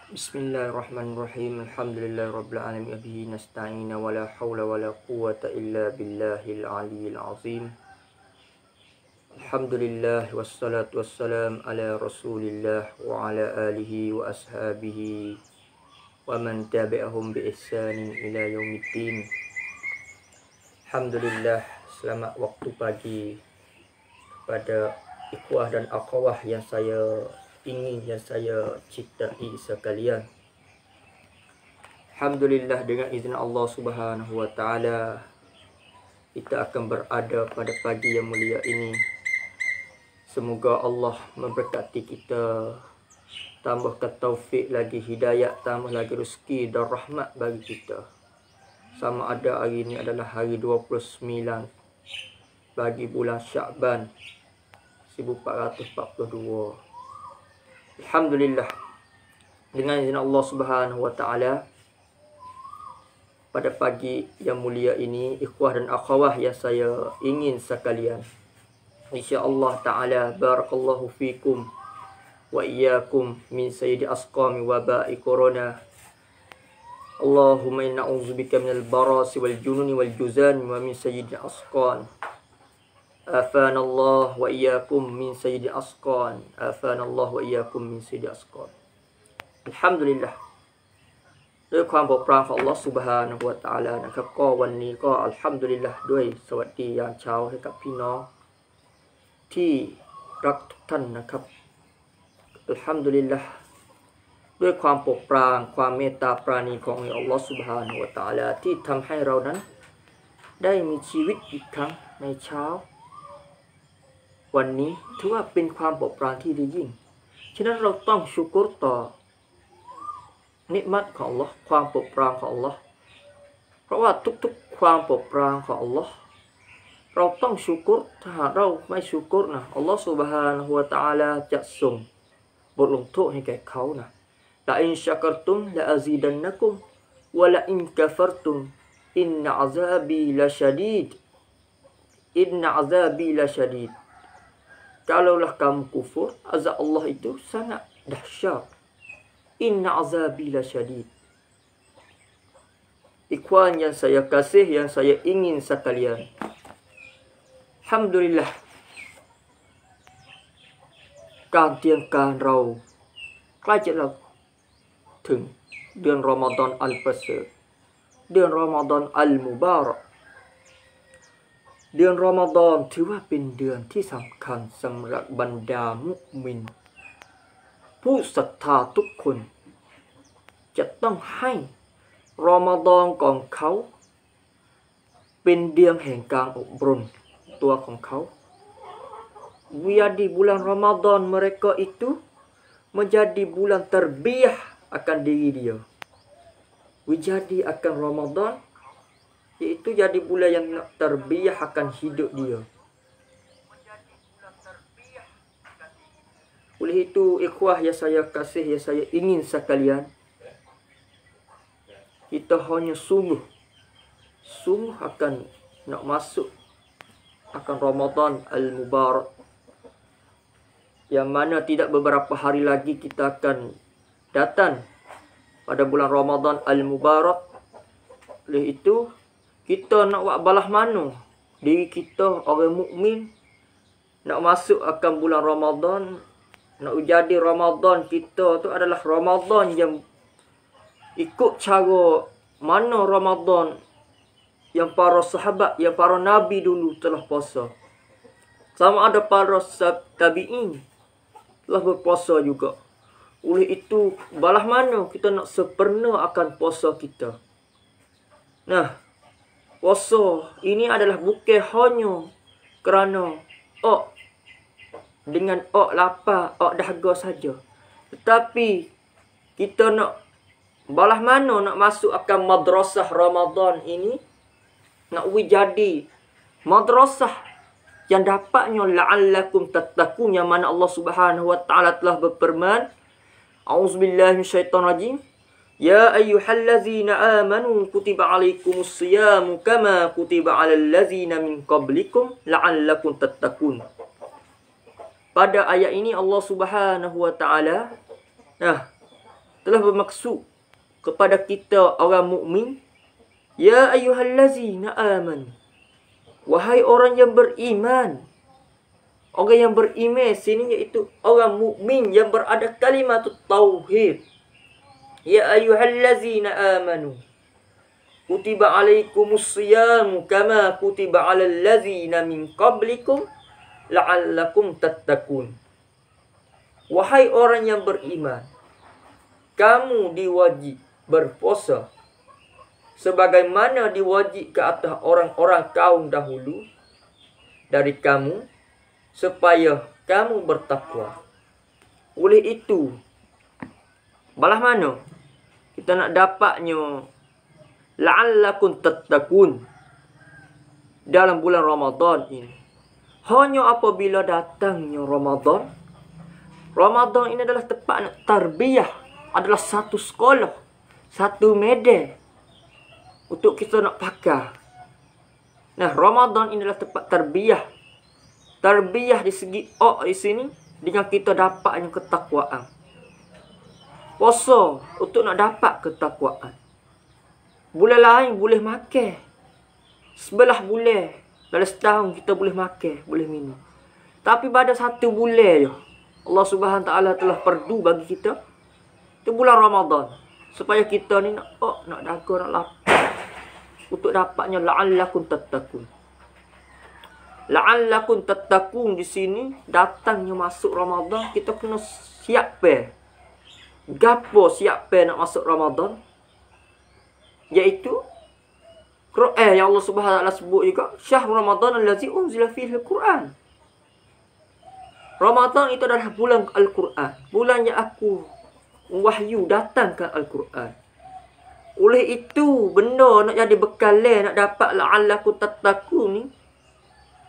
Bismillahirrahmanirrahim. Alhamdulillahirabbil alamin bihi nasta'in wa la haula wa la quwwata illa billahil aliyyil azim. Alhamdulillah wassalatu wassalam ala Rasulillah wa ala alihi wa ashabihi wa man tabi'ahum bi ihsanin ila yaumiddin. Alhamdulillah, selamat waktu pagi kepada ikhwah dan akhwah yang saya cintai sekalian. Alhamdulillah, dengan izin Allah Subhanahu wa taala kita akan berada pada pagi yang mulia ini. Semoga Allah memberkati kita, tambahkan taufik lagi, hidayah, tambah lagi rezeki dan rahmat bagi kita. Sama ada hari ini adalah hari 29 bagi bulan Sya'ban 1442. Alhamdulillah, dengan izin Allah Subhanahu wa taala pada pagi yang mulia ini, ikhwah dan akhwah yang saya ingin sekalian, insya-Allah taala barakallahu fikum wa iyyakum min sayyidi asqami waba'i corona. Allahumma inna a'udzubika minal barasi wal jununi wal juzani wa min sayyidi asqan. Afanallah wa iyyakum min sayyidi asqan. Afanallah wa iyyakum min sayyidi asqan. Alhamdulillah, ด้วยความโปรดปรานของ Allah Subhanahu wa Ta'ala นะครับก็วันนี้ก็อัลฮัมดุลิลละห์ด้วยสวัสดียามเช้าให้กับพี่น้องที่รักทุกท่านนะครับอัลฮัมดุลิลละห์ด้วยความโปรดปรานความเมตตาปราณีของ Allah Subhanahu wa Ta'ala ที่ทำให้เรานั้นได้มีชีวิตอีกครั้งในเช้าวันนี้ถือว่าเป็นความโปรดปรานที่ดียิ่งฉะนั้นเราต้องชุกรต่อนิมัตของ Allah ความโปรดปรานของ Allah เพราะว่าทุกๆความโปรดปรานของ Allah เราต้องชุกรถ้าหากเราไม่ชุกรนะ Allah Subhanahu wa Ta'ala จะส่งบทลงโทษให้แก่เขานะละอินชักรตุมละอาซีดันนะกุมวะละอินกัฟรตุมอินนะอะซาบีละชะดีดอินนะอะซาบีละชะดีดkalaulah kamu kufur, azab Allah itu sangat dahsyat. Inna azabi lasyadid. Ikhwan yang saya kasih, yang saya ingin sekalian, Alhamdulillah, การเตรียมการเราใกล้จะถึงเดือนรอมฎอนอัลประเสริฐเดือนรอมฎอนอัลมุบารักเดือนรอมฎอนถือว่าเป็นเดือนที่สำคัญสำหรับบรรดามุมินผู้ศรัทธาทุกคนจะต้องให้รอมฎอนของเขาเป็นเดือนแห่งการอบรมตัวของเขา biar di bulan Ramadan mereka itu menjadi bulan tarbiyah akan diri dia. Jadi akan Ramadan yaitu jadi bulan yang tarbiyah akan hidup dia. Oleh itu, ikhwah yang saya kasih, yang saya ingin sekalian, kita hanya sungguh akan nak masuk akan Ramadan al-Mubarak, yang mana tidak beberapa hari lagi kita akan datang pada bulan Ramadan al-Mubarak. Oleh itu, kita nak buat balas mana diri kita orang mukmin nak masuk akan bulan Ramadan, nak jadi Ramadan kita tu adalah Ramadan yang ikut cara mana Ramadan yang para sahabat, yang para nabi dulu telah puasa. Sama ada para tabi'in telah berpuasa juga. Oleh itu, balas mana kita nak sempurna akan puasa kita. Nah, puasa ini adalah bukan hanya kerana dengan lapar, dahaga saja. Tetapi kita nak balas mana nak masuk akan madrasah Ramadan ini, nak jadi madrasah yang dapatnya la'allakum tattaqun, yang mana Allah Subhanahu wa Ta'ala telah berfirman, A'udzubillahi minasyaitonir rajim, Ya ayyuhallazina amanu kutiba alaikumus siyamu kama kutiba alal ladzina min qablikum la'allakum tattaqun. Pada ayat ini Allah Subhanahu wa taala telah bermaksud kepada kita orang mukmin, ya ayyuhallazina amanu, wahai orang yang beriman. Orang yang beriman sini iaitu orang mukmin yang berada kalimat tauhid. Ya ayyuhallazina amanu, kutiba alaikumus siyamu kama kutiba alal ladzina min qablikum la'allakum tattaqun. Wahai orang yang beriman, kamu diwajib berpuasa sebagaimana diwajib ke atas orang-orang kaum dahulu dari kamu, supaya kamu bertakwa. Oleh itu, balah mana kita nak dapatnya la'allakum tattaqun dalam bulan Ramadan ini? Hanya apabila datangnya Ramadan. Ramadan ini adalah tempat nak tarbiyah, adalah satu sekolah, satu medan untuk kita nak pakai. Nah, Ramadan ini adalah tempat tarbiyah. Tarbiyah di segi di sini dengan kita dapatnya ketakwaan. Puasa untuk nak dapat ketakwaan. Bulan lain boleh makan. Sebelah bulan dalam setahun kita boleh makan, boleh minum. Tapi pada satu bulan je Allah Subhanahu Taala telah perdu bagi kita. Itu bulan Ramadan. Supaya kita ni nak daga, nak lapar. Untuk dapatnya la'allakum tattaqun. La'allakum tattaqun di sini datangnya masuk Ramadan, kita kena siap gapo siap nak masuk Ramadan, iaitu Quran yang Allah Subhanahu Wa Taala sebut juga, syahrul Ramadan allazi unzila fihi al-Quran. Ramadan itu adalah bulan Al-Quran, bulan yang aku wahyu datangkan Al-Quran. Oleh itu, benda nak jadi bekal nak dapat la'allakum tattaqun ni,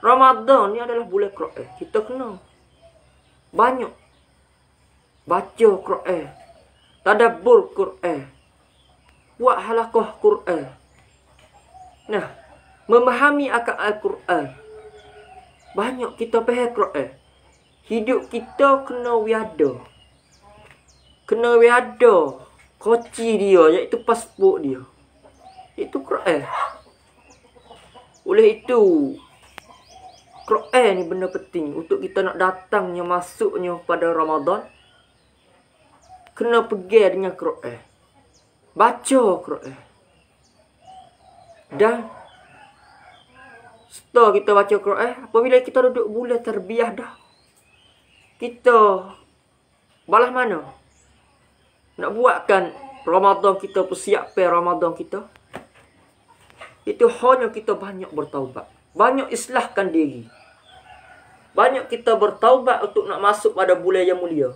Ramadan ni adalah bulan Quran. Kita kena banyak baca Quran, tadabbur Quran, buat halaqah Quran. Nah, memahami akan Al-Quran. Banyak kita faham Quran. Hidup kita kena wiada. Kena wiada koci dia, iaitu pasport dia. Itu Quran. Oleh itu, Quran ni benda penting untuk kita nak datangnya, masuknya pada Ramadan. Kena pergi dengan Quran. Baca Quran. Dan setelah kita baca Quran, apabila kita duduk bulan tarbiyah dah, kita balas mana? Nak buatkan Ramadan kita, persiapkan Ramadan kita. Itu hanya kita banyak bertaubat. Banyak islahkan diri. Banyak kita bertaubat untuk nak masuk pada bulan yang mulia.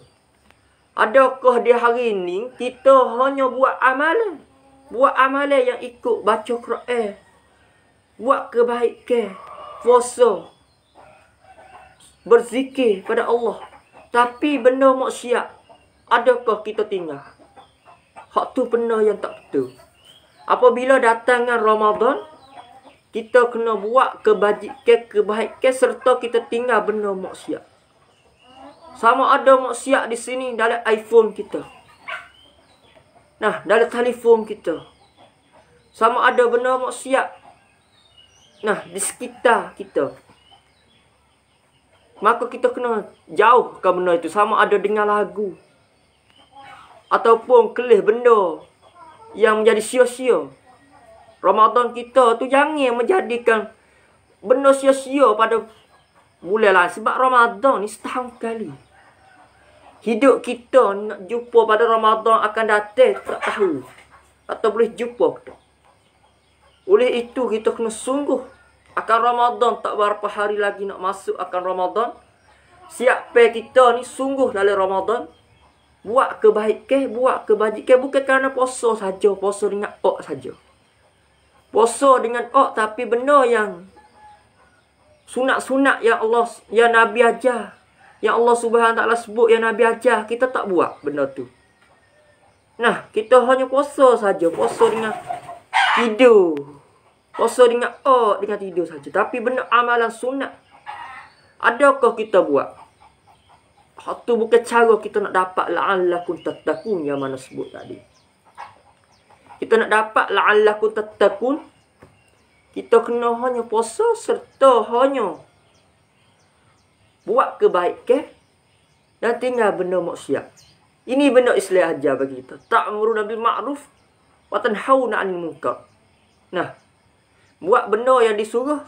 Adakah di hari ini kita hanya buat amalan? Buat amalan yang ikut baca Quran. Buat kebaikan. Puasa. Berzikir pada Allah. Tapi benda maksiat, adakah kita tinggal? Hak tu benda yang tak betul. Apabila datangnya Ramadan, kita kena buat kebaikan serta kita tinggal benda maksiat. Sama ada maksiat di sini dalam iPhone kita. Nah, dalam telefon kita. Sama ada benda maksiat. Nah, di sekitar kita. Maka kita kena jauhkan benda itu. Sama ada dengan lagu. Ataupun kelih benda yang menjadi sia-sia. Ramadan kita tu jangan menjadikan benda sia-sia pada bulan lain. Sebab Ramadan ni setahun kali. Hidup kita nak jumpa pada Ramadan akan datang, tak tahu. Atau boleh jumpa kita. Oleh itu kita kena sungguh. Akan Ramadan tak berapa hari lagi nak masuk akan Ramadan. Siapkan kita ni sungguh dalam Ramadan. Buat kebaikan, buat kebajikan. Bukan kerana puasa saja, puasa dengan saja. Puasa dengan tapi benda yang sunat-sunat yang Allah, yang Nabi ajar, yang Allah Subhanahu Taala sebut, yang Nabi ajar, kita tak buat benda tu. Nah, kita hanya puasa saja, puasa dengan tidur. Puasa dengan dengan tidur saja. Tapi benda amalan sunat, adakah kita buat? Hak tu bukan cara kita nak dapat la'allakum tattaqun yang mana sebut tadi. Kita nak dapat la'allakum tattaqun, kita kena hanya puasa serta hanya buat kebaikan dan tinggal benda maksiat. Ini benda Islam ajar bagi kita. Ta'muruna bil ma'ruf wa tanhauna 'anil munkar. Nah, buat benda yang disuruh,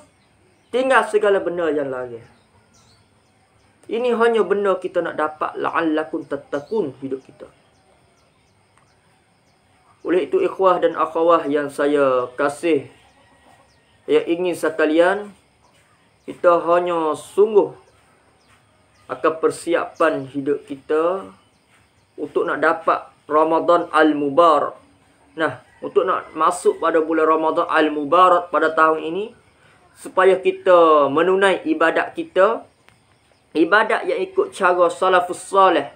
tinggal segala benda yang larang. Ini hanya benda kita nak dapat la'allakum tattaqun hidup kita. Oleh itu ikhwah dan akhwah yang saya kasih, yang ingin sekalian, kita hanya sungguh akan persiapan hidup kita untuk nak dapat Ramadan Al-Mubarak. Nah, untuk nak masuk pada bulan Ramadan Al-Mubarak pada tahun ini, supaya kita menunai ibadat kita, ibadat yang ikut cara salafus salih,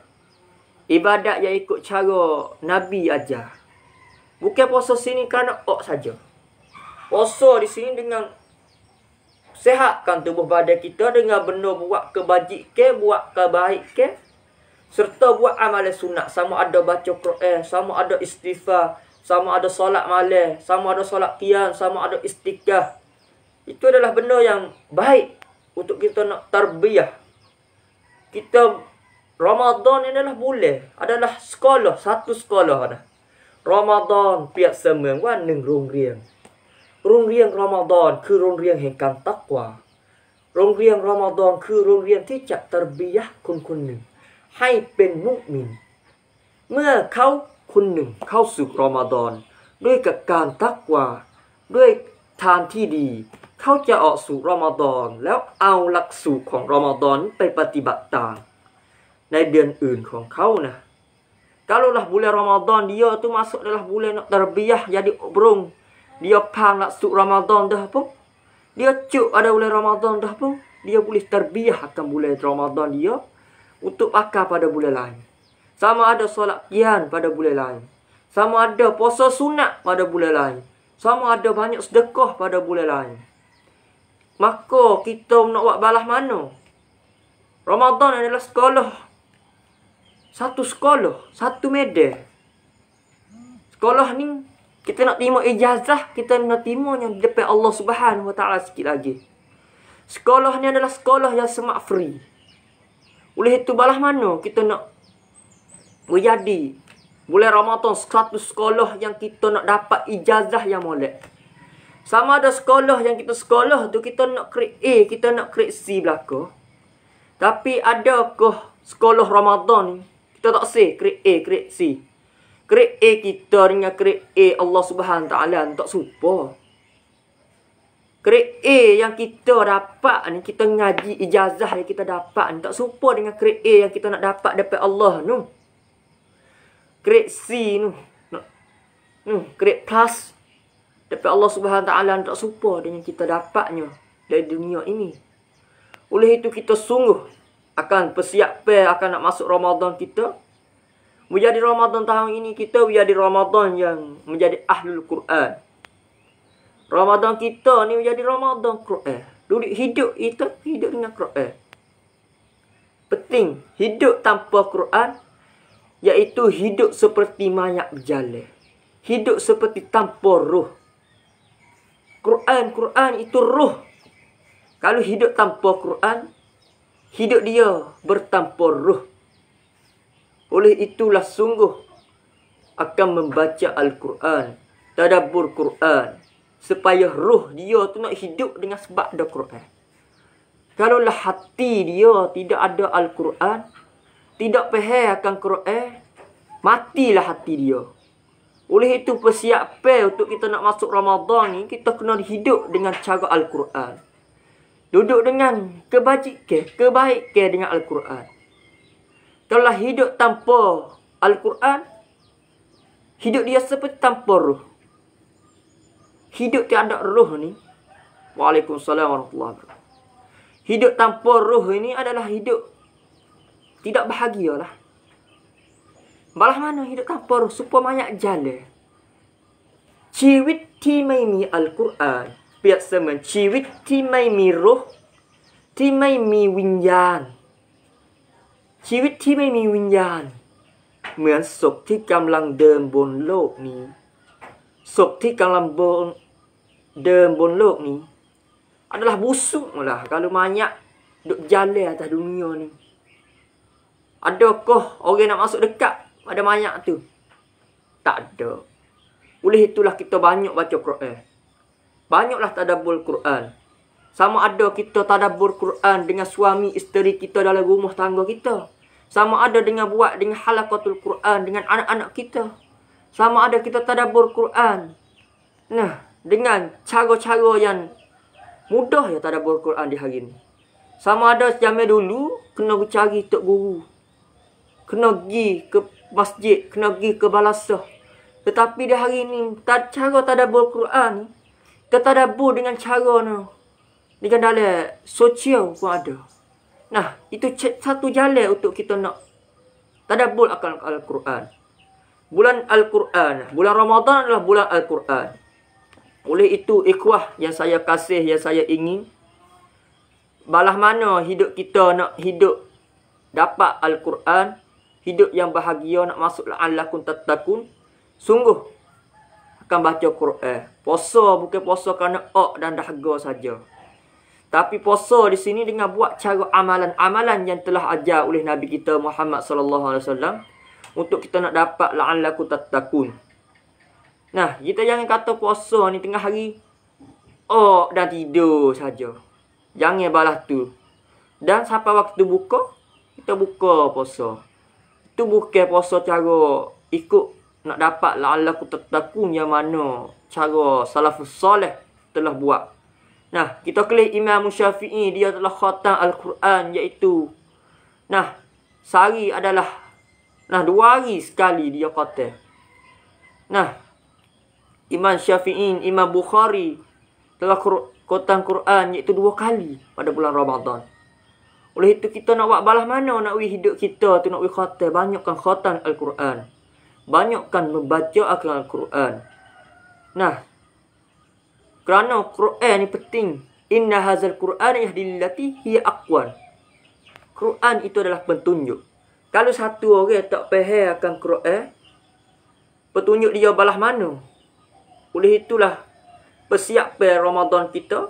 ibadat yang ikut cara Nabi ajar. Bukan puasa sini kerana saja. Puasa di sini dengan sehatkan tubuh badan kita dengan benda buat kebajikan, buat kebaikan, serta buat amalan sunat. Sama ada baca Quran, sama ada istighfar, sama ada solat malam, sama ada solat qiyam, sama ada istiqah. Itu adalah benda yang baik untuk kita nak tarbiyah. Kita Ramadan adalah bulan, adalah sekolah, satu sekolah dah. Ramadan เปรียบเสมือนว่า1โรงเรียน โรงเรียนรอมฎอนคือโรงเรียนแห่งการตักวา โรงเรียนรอมฎอนคือโรงเรียนที่จะตรบียะห์คนคนหนึ่งให้เป็นมุมิน เมื่อเขาคนหนึ่งเข้าสู่รอมฎอนด้วยกับการตักวาด้วยทานที่ดี เขาจะออกสู่รอมฎอนแล้วเอาหลักสูตรของรอมฎอนไปปฏิบัติตามในเดือนอื่นของเขานะ Kalaulah bulan Ramadan dia tu masuk adalah bulan nak tarbiyah jadi obrong. Dia faham maksud Ramadan dah pun. Dia cuk ada bulan Ramadan dah pun. Dia boleh tarbiyah akan bulan Ramadan dia untuk pakai pada bulan lain. Sama ada solat qiyam pada bulan lain. Sama ada puasa sunat pada bulan lain. Sama ada banyak sedekah pada bulan lain. Maka kita nak buat balas mana? Ramadan adalah sekolah. Satu sekolah, satu medan. Sekolah ni kita nak terima ijazah, kita nak terima yang depan Allah Subhanahu Wa Taala sikit lagi. Sekolah ni adalah sekolah yang semak free. Oleh itu balas mana kita nak menjadi bulan Ramadan satu sekolah yang kita nak dapat ijazah yang molek. Sama ada sekolah yang kita sekolah tu kita nak grade A, kita nak grade C belaka. Tapi adakah sekolah Ramadan ni kita tak say grade A, grade C. Grade A kita dengan grade A Allah Subhanahu Taala tak serupa. Grade A yang kita dapat ni, kita ngaji ijazah yang kita dapat ni tak serupa dengan grade A yang kita nak dapat daripada Allah tu. Grade C tu, grade plus daripada Allah Subhanahu Taala tak serupa dengan kita dapatnya dari dunia ini. Oleh itu kita sungguh akan persiapan akan nak masuk Ramadan kita. Menjadi Ramadan tahun ini kita menjadi Ramadan yang menjadi ahlul Quran. Ramadan kita ni menjadi Ramadan Quran. Duduk hidup itu hidup dengan Quran. Penting hidup tanpa Quran, iaitu hidup seperti mayat berjalan. Hidup seperti tanpa roh. Quran itu roh. Kalau hidup tanpa Quran, hidup dia bertanpa roh. Oleh itulah sungguh akan membaca Al-Quran, tadabbur Quran, supaya roh dia tu nak hidup dengan sebab ada Quran. Kalaulah hati dia tidak ada Al-Quran, tidak faham akan Quran, matilah hati dia. Oleh itu persiapan untuk kita nak masuk Ramadan ni, kita kena hidup dengan cara Al-Quran. Duduk dengan kebaikan dengan Al-Quran. Kalau hidup tanpa Al-Quran, hidup dia seperti tanpa roh. Hidup tiada roh ni, Waalaikumsalam warahmatullahi wabarakatuh. Hidup tanpa roh ini adalah hidup tidak bahagia lah. Balah mana hidup tanpa roh, supaya mayat jalan. ชีวิตที่ไม่มีอัลกุรอานเปรียบเสมือนชีวิตที่ไม่มีรูห์ที่ไม่มีวิญญาณ ชีวิตที่ไม่มีวิญญาณเหมือนศพที่กำลังเดินบนโลกนี้ศพที่กำลังเดินบนโลกนี้ adalah busuk lah kalau mayat duk jalan atas dunia ni. Adakah orang nak masuk dekat pada mayat tu? Tak ada. Oleh itulah kita banyak baca Quran. Banyaklah tadabbur Quran. Sama ada kita tadabbur Quran dengan suami isteri kita dalam rumah tangga kita. Sama ada dengan buat dengan halaqatul Quran dengan anak-anak kita. Sama ada kita tadabbur Quran. Nah, dengan cara-cara yang mudah ya tadabbur Quran di hari ni. Sama ada zaman dulu kena cari tok guru. Kena pergi ke masjid, kena pergi ke balasah. Tetapi di hari ni cara tadabbur Quran ni ketadabbur dengan cara ni dengan dalam sosial pun ada. Nah, itu satu jalan untuk kita nak tadabbur akan Al-Quran. Bulan Al-Quran, bulan Ramadan adalah bulan Al-Quran. Oleh itu, ikhwah yang saya kasih, yang saya ingin, balah mana hidup kita nak hidup dapat Al-Quran, hidup yang bahagia, nak masuk la'allakum tattaqun, sungguh akan baca Quran. Puasa bukan puasa kerana dan dahaga saja. Tapi puasa di sini dengan buat cara amalan-amalan yang telah ajar oleh Nabi kita Muhammad sallallahu alaihi wasallam untuk kita nak dapat la'allakum tattaqun. Nah, kita jangan kata puasa ni tengah hari dan tidur saja. Jangan balas tu. Dan sampai waktu buka, kita buka puasa. Itu bukan puasa cara ikut nak dapat la'allakum tattaqun yang mana cara salafus soleh telah buat. Nah, kita kelih Imam Syafi'i, dia telah khatam Al-Quran, iaitu sehari adalah 2 hari sekali dia khatam. Nah, Imam Syafi'i, Imam Bukhari telah khatam Quran iaitu 2 kali pada bulan Ramadan. Oleh itu kita nak buat balas mana nak hidup kita tu nak khatam, banyakkan khatam Al-Quran. Banyakkan membaca Al-Quran. Nah, kerana Quran ni penting. Inna hazal Quran yahdi lillati hiya aqwan. Quran itu adalah petunjuk. Kalau satu orang tak faham akan Quran, petunjuk dia balas mana? Oleh itulah persiapan Ramadan kita,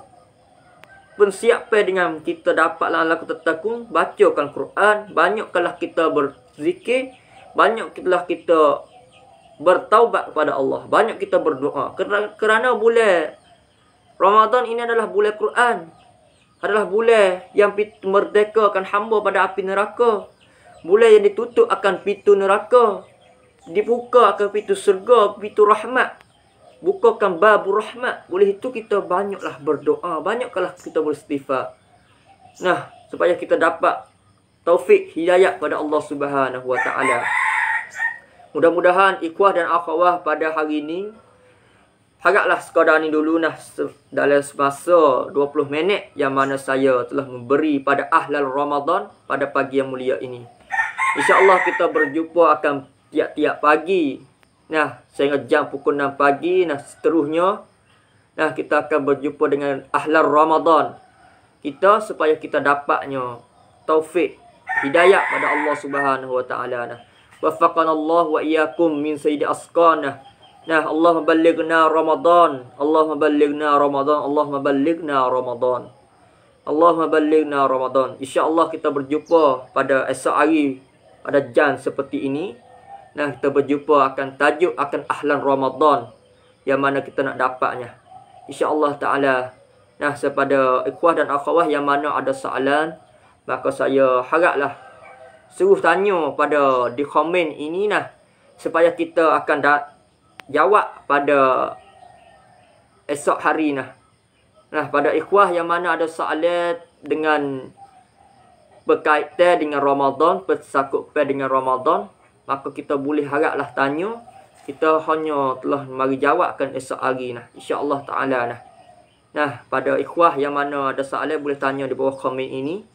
persiapan dengan kita dapat la'allakum tattaqun, bacakan Quran, banyakkanlah kita berzikir, banyaklah kita bertaubat kepada Allah, banyak kita berdoa. Kerana bulan Ramadan ini adalah bulan Quran, adalah bulan yang merdekakan hamba pada api neraka, bulan yang ditutup akan pintu neraka, dibuka akan pintu surga, pintu rahmat, bukakan babu rahmat. Oleh itu kita banyaklah berdoa, banyaklah kita beristighfar. Nah, supaya kita dapat taufik hidayah pada Allah Subhanahu wa taala. Mudah-mudahan ikhwah dan akhwah pada hari ini, haraplah sekadar ni dulu dalam semasa 20 minit yang mana saya telah memberi pada ahlal Ramadan pada pagi yang mulia ini. InsyaAllah kita berjumpa akan tiap-tiap pagi. Nah, sehingga jam pukul 6 pagi. Nah, seterusnya, kita akan berjumpa dengan ahlal Ramadan kita supaya kita dapatnya taufik hidayah pada Allah Subhanahu wa taala. Waffaqana Allah wa iyyakum min sayyidi asqana. Allahumma ballighna Ramadan. Allahumma ballighna Ramadan. Allahumma ballighna Ramadan. Allahumma ballighna Ramadan. InsyaAllah kita berjumpa pada esok hari pada jam seperti ini. Kita berjumpa akan tajuk akan ahlan Ramadan yang mana kita nak dapatnya. InsyaAllah ta'ala. Kepada ikhwah dan akhwah yang mana ada soalan, maka saya haraplah suruh tanya pada di komen ini supaya kita akan jawab pada esok hari pada ikhwah yang mana ada soalan dengan berkaitan dengan Ramadan, bersangkutan dengan Ramadan, maka kita boleh haraplah tanya. Kita hanya telah mari jawabkan esok hari insya-Allah taala. Pada ikhwah yang mana ada soalan boleh tanya di bawah komen ini.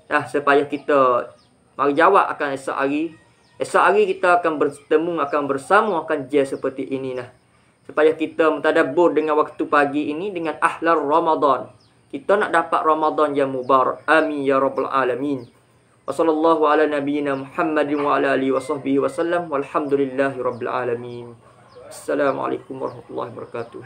Supaya kita mari jawab akan esok hari. Esok hari kita akan bertemu, akan bersama, akan seperti ini supaya kita mentadabbur dengan waktu pagi ini dengan ahlal Ramadan. Kita nak dapat Ramadan yang mubarak. Amin ya rabbal alamin. Wassallallahu ala nabiyyina Muhammadin wa ala alihi wa sahbihi wasallam. Walhamdulillahi rabbil alamin. Assalamualaikum warahmatullahi wabarakatuh.